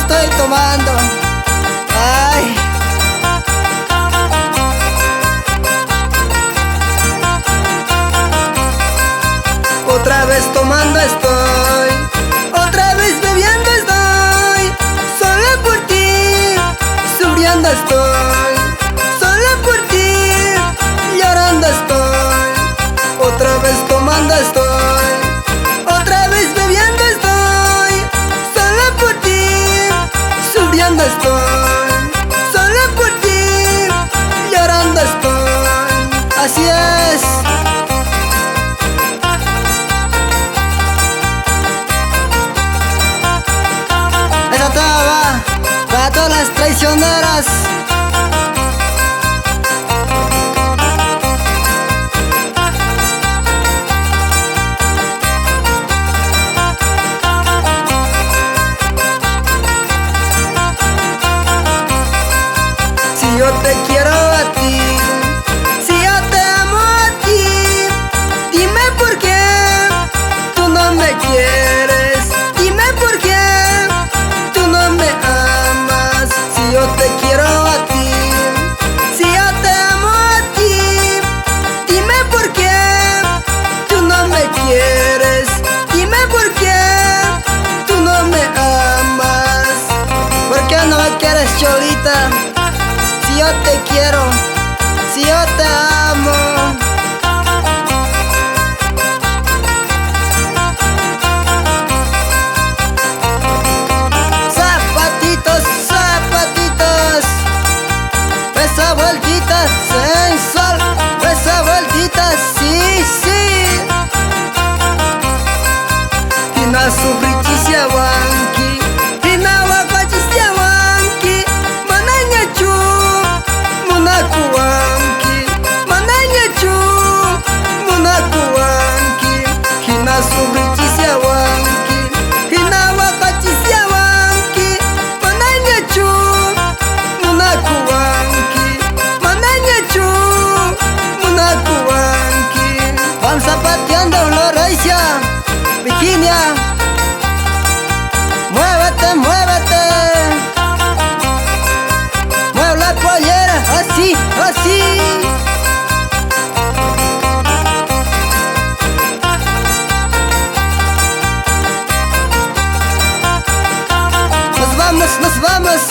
estoy tomando. Ay. Otra vez tomando estoy, otra vez bebiendo estoy, solo por ti, sufriendo estoy, solo por ti, llorando estoy. Otra vez tomando estoy, otra vez bebiendo estoy, solo por ti, sufriendo estoy, solo por ti, llorando estoy. Así es. Esa toda va para todas las traicioneras. Si yo te quiero a ti, si yo te amo a ti, dime por qué tú no me quieres, dime por qué tú no me amas. Si yo te quiero a ti, si yo te amo a ti, dime por qué tú no me quieres, dime por qué tú no me amas. ¿Por qué no me quieres, Cholita? Si yo te quiero, si yo te amo. Zapatitos, zapatitos, esa vueltita sensual, esa vueltita, sí, sí. Hina sufrichisia wanki, hina wakachisia wanki, mananya chu, munaku wanki, mananya chu, munaku wanki. Hina sufrichisia wanki, hina wakachisia wanki, mananya chu, munaku wanki, mananya chu, munaku wanki. Van zapateando Florencia, Virginia. Muévete, muévete, mueve la pollera, así, así. Nos vamos, nos vamos.